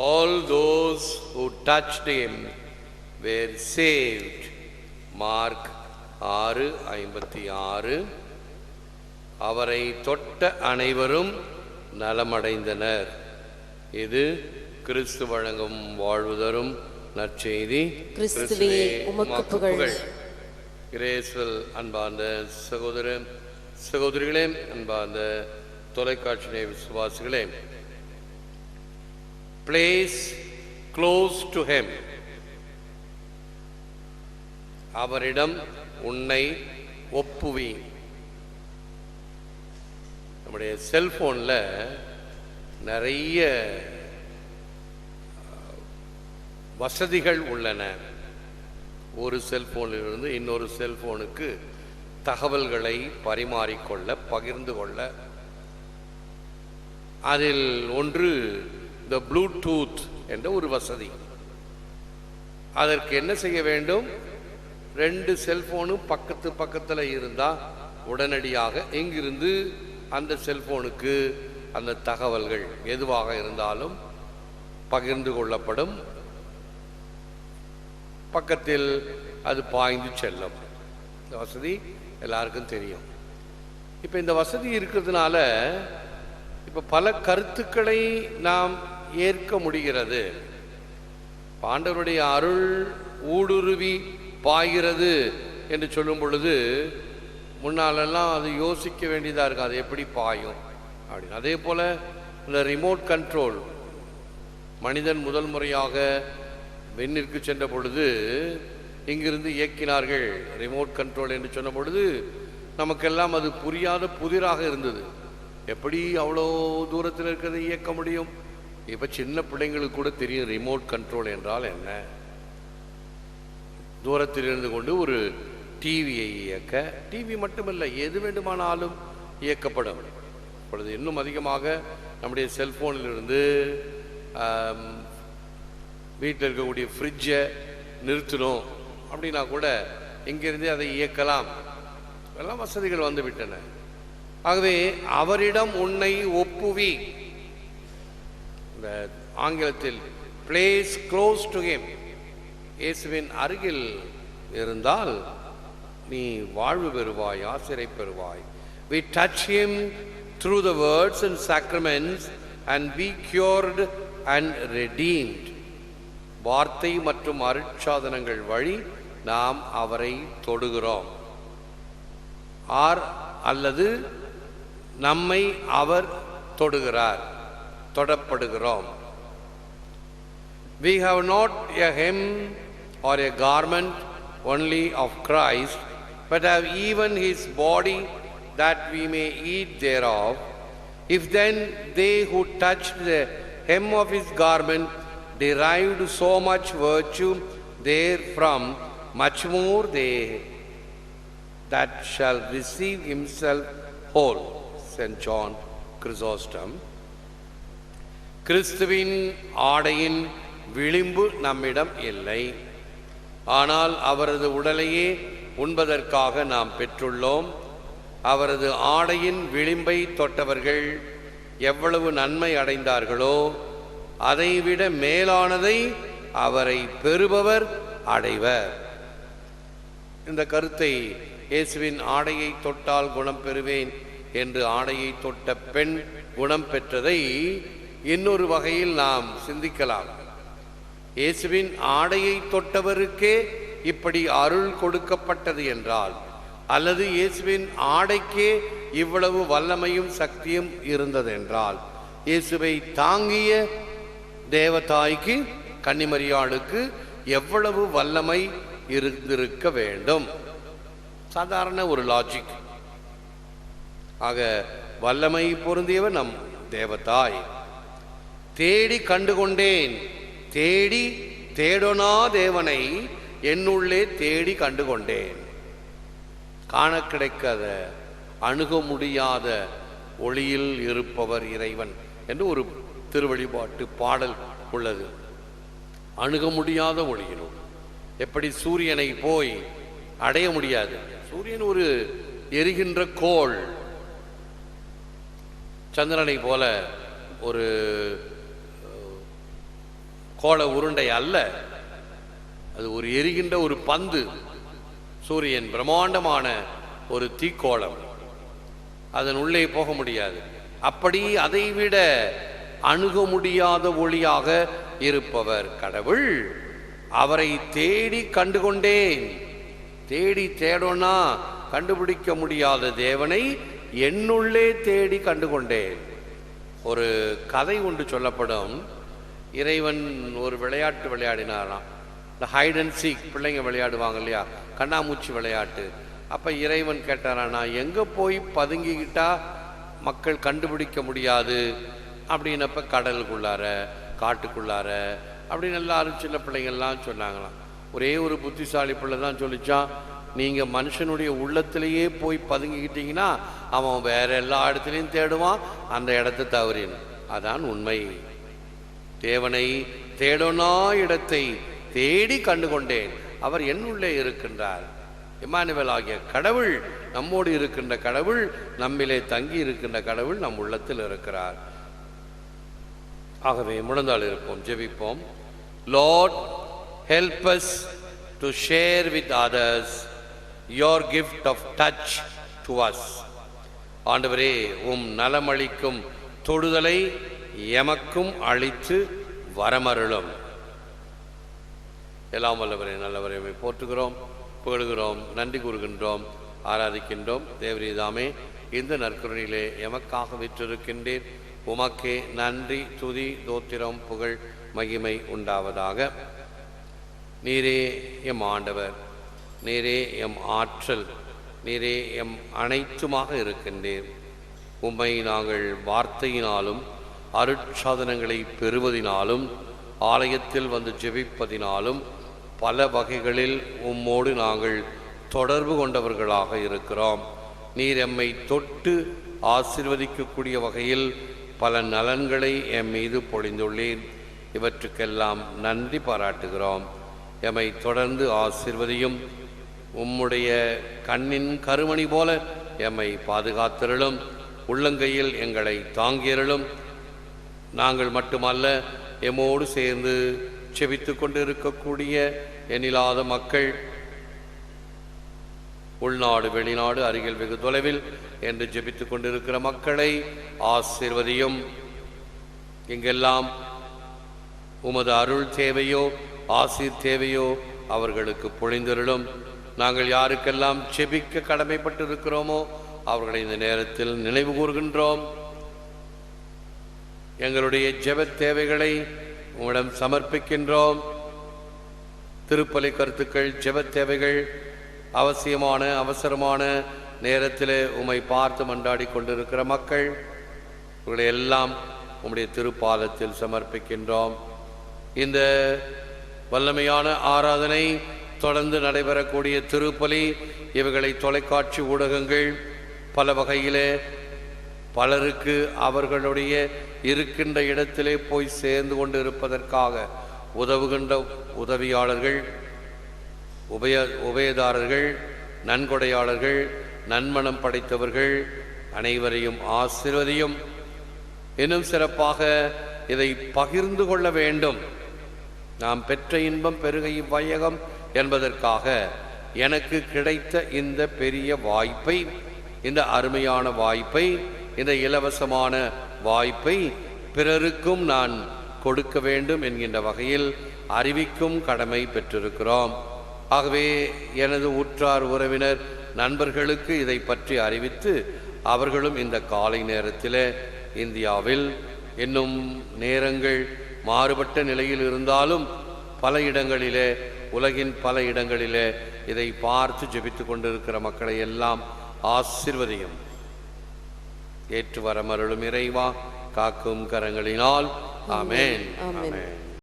All those who touched him were saved. Mark 6:56. அவரை தொட்ட அனைவரும் நலமடைந்தனர். இது கிறிஸ்து வழங்கும் வாழ்வு தரும் நற்செய்தி. கிறிஸ்துவே உமக்கு புகழ். கிரேஸ்வல் அன்பார்ந்த சகோதர சகோதரிகளே, அன்பார்ந்த தொலைக்காட்சி விசுவாசிகளே, place close to him. அவரிடம் உன்னை ஒப்புவி. நம்முடைய செல்போனில் நிறைய வசதிகள் உள்ளன. ஒரு செல்போனிலிருந்து இன்னொரு செல்போனுக்கு தகவல்களை பரிமாறிக்கொள்ள, பகிர்ந்து கொள்ள. அதில் ஒன்று இந்த ப்ளூடூத் என்ற ஒரு வசதி. அதற்கு என்ன செய்ய வேண்டும்? 2 செல்போனும் பக்கத்தில் இருந்தால் உடனடியாக எங்கிருந்து அந்த செல்போனுக்கு அந்த தகவல்கள் எதுவாக இருந்தாலும் பகிர்ந்து கொள்ளப்படும். பக்கத்தில் அது பாய்ந்து செல்லும். இந்த வசதி எல்லாருக்கும் தெரியும். இப்போ இந்த வசதி இருக்கிறதுனால இப்போ பல கருத்துக்களை நாம் ஏற்க முடிகிறது. ஆண்டவருடைய அருள் ஊடுருவி பாய்கிறது என்று சொல்லும் பொழுது முன்னாலெல்லாம் அது யோசிக்க வேண்டியதாக இருக்கும், அது எப்படி பாயும் அப்படின்னு. அதே போல் இந்த ரிமோட் கண்ட்ரோல், மனிதன் முதல் முறையாக விண்ணிற்கு சென்ற பொழுது இங்கிருந்து இயக்கினார்கள் ரிமோட் கண்ட்ரோல் என்று சொன்ன பொழுது நமக்கெல்லாம் அது புரியாத புதிராக இருந்தது. எப்படி அவ்வளோ தூரத்தில் இருக்கிறத இயக்க முடியும்? இப்போ சின்ன பிள்ளைங்களுக்கு கூட தெரியும் ரிமோட் கண்ட்ரோல் என்றால் என்ன. தூரத்தில் இருந்து கொண்டு ஒரு டிவியை இயக்க, டிவி மட்டுமல்ல எது வேண்டுமானாலும் இயக்கப்படும். இப்பொழுது இன்னும் அதிகமாக நம்முடைய செல்போனிலிருந்து வீட்டில் இருக்கக்கூடிய ஃப்ரிட்ஜை நிறுத்தணும் அப்படின்னா கூட இங்கிருந்தே அதை இயக்கலாம். எல்லாம் வசதிகள் வந்து விட்டன. ஆகவே அவரிடம் உன்னை ஒப்புவி. இந்த ஆங்கிலத்தில் பிளேஸ் க்ளோஸ் டு ஹிம். இயேசுவின் அருகில் இருந்தால் நீ வாழ்வு பெறுவாய், ஆசிரை பெறுவாய். We touch him through the words and sacraments and be cured and redeemed. வார்த்தை மற்றும் அருட்சாதனங்கள் வழி நாம் அவரை தொடுகிறோம். அல்லது நம்மை அவர் தொடுகிறார், தொடப்படுகிறோம். We have not a hem or a garment only of Christ, but have even his body that we may eat thereof. If then they who touched the hem of his garment derived so much virtue therefrom, much more they that shall receive himself whole. St. John Chrysostom. கிறிஸ்துவின் ஆடையின் விளிம்பு நம்மிடம் இல்லை, ஆனால் அவரது உடலையே உண்பதற்காக நாம் பெற்றுள்ளோம். அவரது ஆடையின் விளிம்பை தொட்டவர்கள் எவ்வளவு நன்மை அடைந்தார்களோ அதைவிட மேலானதை அவரை பெறுபவர் அடைவர். இந்த கருத்தை இயேசுவின் ஆடையை தொட்டால் குணம் பெறுவேன் என்று ஆடையை தொட்ட பெண் குணம் பெற்றதை இன்னொரு வகையில் நாம் சிந்திக்கலாம். இயேசுவின் ஆடையை தொட்டவருக்கே இப்படி அருள் கொடுக்கப்பட்டது என்றால், அல்லது இயேசுவின் ஆடைக்கே இவ்வளவு வல்லமையும் சக்தியும் இருந்ததென்றால், இயேசுவை தாங்கிய தேவதாய்க்கு, கன்னிமரியாளுக்கு எவ்வளவு வல்லமை இருந்திருக்க வேண்டும்? சாதாரண ஒரு லாஜிக். ஆக வல்லமை பொருந்தியவர் நம் தேவதாய். தேடி கண்டுகொண்டேன், தேடி தேடொனா தேவனை என்னுள்ளே தேடி கண்டுகொண்டேன். காண கிடைக்காத, அணுக முடியாத ஒளியில் இருப்பவர் இறைவன் என்று ஒரு திருவழிபாட்டு பாடல் உள்ளது. அணுக முடியாத ஒளியினுள். எப்படி சூரியனை போய் அடைய முடியாது. சூரியன் ஒரு எரிகின்ற கோள். சந்திரனை போல ஒரு கோள உருண்டை அல்ல, அது ஒரு எரிகின்ற ஒரு பந்து. சூரியன் பிரம்மாண்டமான ஒரு தீக்கோளம், அதன் உள்ளே போக முடியாது. அப்படி அதைவிட அணுக முடியாத ஒளியாக இருப்பவர் கடவுள். அவரை தேடி கண்டுகொண்டேன். தேடோன்னா கண்டுபிடிக்க முடியாத தேவனை என்னுள்ளே தேடி கண்டுகொண்டேன். ஒரு கதை ஒன்று சொல்லப்படும். இறைவன் ஒரு விளையாட்டு விளையாடினாராம். இந்த ஹைட் அண்ட் சீக் பிள்ளைங்க விளையாடுவாங்க இல்லையா, கண்ணாமூச்சி விளையாட்டு. அப்போ இறைவன் கேட்டாரானா, எங்கே போய் பதுங்கிக்கிட்டா மக்கள் கண்டுபிடிக்க முடியாது அப்படின்னப்ப கடலுக்குள்ளார, காட்டுக்குள்ளார அப்படின்னு எல்லாரும் சின்ன பிள்ளைங்கள்லாம் சொன்னாங்களாம். ஒரே ஒரு புத்திசாலி பிள்ளை தான் சொல்லிச்சான், நீங்கள் மனுஷனுடைய உள்ளத்திலேயே போய் பதுங்கிக்கிட்டீங்கன்னா அவன் வேற எல்லா இடத்துலையும் தேடுவான், அந்த இடத்தை தவறின். அதான் உண்மை. தேவனை தேடனா இடத்தை தேடி கண்டுகொண்டேன். அவர் என்னுள்ளே இருக்கின்றார். இம்மானுவேல் ஆகிய கடவுள், நம்மோடு இருக்கின்ற கடவுள், நம்மிலே தங்கி இருக்கின்ற கடவுள் நம் உள்ளத்தில் இருக்கிறார். ஆகவே முழந்தாள் இருப்போம், ஜெபிப்போம். Lord, help us to share with others your gift of touch to us. ஆண்டவரே, நலமளிக்கும் தொடுதலை எமக்கும் அளித்து வரமருளும். எல்லாம் வல்லவரே, நல்லவரை போற்றுகிறோம், புகழுகிறோம், நன்றி கூறுகின்றோம், ஆராதிக்கின்றோம். தேவரீதாமே, இந்த நற்கருணையிலே எமக்காக விற்றிருக்கின்றேன். உமக்கே நன்றி, துதி, தோத்திரம், புகழ், மகிமை உண்டாவதாக. நீரே எம் ஆண்டவர், நீரே எம் ஆற்றல், நீரே எம் அனைத்துமாக இருக்கின்றீர். உம்மை நாங்கள் வார்த்தையினாலும் அருட்சாதனங்களை பெறுவதினாலும் ஆலயத்தில் வந்து ஜெபிப்பதினாலும் பல வகைகளில் உம்மோடு நாங்கள் தொடர்பு கொண்டவர்களாக இருக்கிறோம். நீர் எம்மை தொட்டு ஆசீர்வதிக்கக்கூடிய வகையில் பல நலன்களை எம் மீது பொழிந்துள்ளீர். இவற்றுக்கெல்லாம் நன்றி பாராட்டுகிறோம். எம்மை தொடர்ந்து ஆசீர்வதியும். உம்முடைய கண்ணின் கருமணி போல எம்மை பாதுகாத்திரளும். உள்ளங்கையில் எங்களை தாங்கியருளும். நாங்கள் மட்டுமல்ல, எம்மோடு சேர்ந்து செபித்து கொண்டு இருக்கக்கூடிய எண்ணில்லாத மக்கள், உள்நாடு வெளிநாடு அருகில் வெகு தொலைவில் என்று ஜெபித்து கொண்டிருக்கிற மக்களை ஆசீர்வதியும். எங்கெல்லாம் உமது அருள் தேவையோ ஆசீர் தேவையோ அவர்களுக்கு பொழிந்தருளும். நாங்கள் யாருக்கெல்லாம் ஜெபிக்க கடமைப்பட்டிருக்கிறோமோ அவர்களை இந்த நேரத்தில் நினைவு கூறுகின்றோம். எங்களுடைய ஜெப தேவைகளை உங்களிடம் சமர்ப்பிக்கின்றோம். திருப்பலி கருத்துக்கள், ஜெப தேவைகள், அவசியமான அவசரமான நேரத்தில் உம்மை பார்த்து மன்றாடி கொண்டிருக்கிற மக்கள், இவர்களை எல்லாம் உம்முடைய திருப்பாதத்தில் சமர்ப்பிக்கின்றோம். இந்த வல்லமையான ஆராதனை தொடர்ந்து நடைபெறக்கூடிய திருப்பலி, இவைகளை தொலைக்காட்சி ஊடகங்கள் பல வகையிலே பலருக்கு அவர்களுடைய இருக்கின்ற இடத்திலே போய் சேர்ந்து கொண்டு இருப்பதற்காக உதவுகின்ற உதவியாளர்கள், உபயதாரர்கள், நன்கொடையாளர்கள், நன்மனம் படைத்தவர்கள் அனைவரையும் ஆசீர்வதியும். இன்னும் சிறப்பாக இதை பகிர்ந்து கொள்ள வேண்டும். நாம் பெற்ற இன்பம் பெருக இவ்வையகம் என்பதற்காக எனக்கு கிடைத்த இந்த பெரிய வாய்ப்பை, இந்த அருமையான வாய்ப்பை, இந்த இலவசமான வாய்ப்பை பிறருக்கும் நான் கொடுக்க வேண்டும் என்கின்ற வகையில் அறிவிக்கும் கடமை பெற்றிருக்கிறோம். ஆகவே எனது உற்றார் உறவினர் நண்பர்களுக்கு இதை பற்றி அறிவித்து அவர்களும் இந்த காலை நேரத்தில் இந்தியாவில் இன்னும் நேரங்கள் மாறுபட்ட நிலையில் இருந்தாலும் பல இடங்களிலே, உலகின் பல இடங்களிலே இதை பார்த்து ஜெபித்து கொண்டிருக்கிற மக்களை எல்லாம் ஆசீர்வதியும். ஏற்று வரமருளும் இறைவா, காக்கும் கரங்களினால். ஆமென், ஆமென்.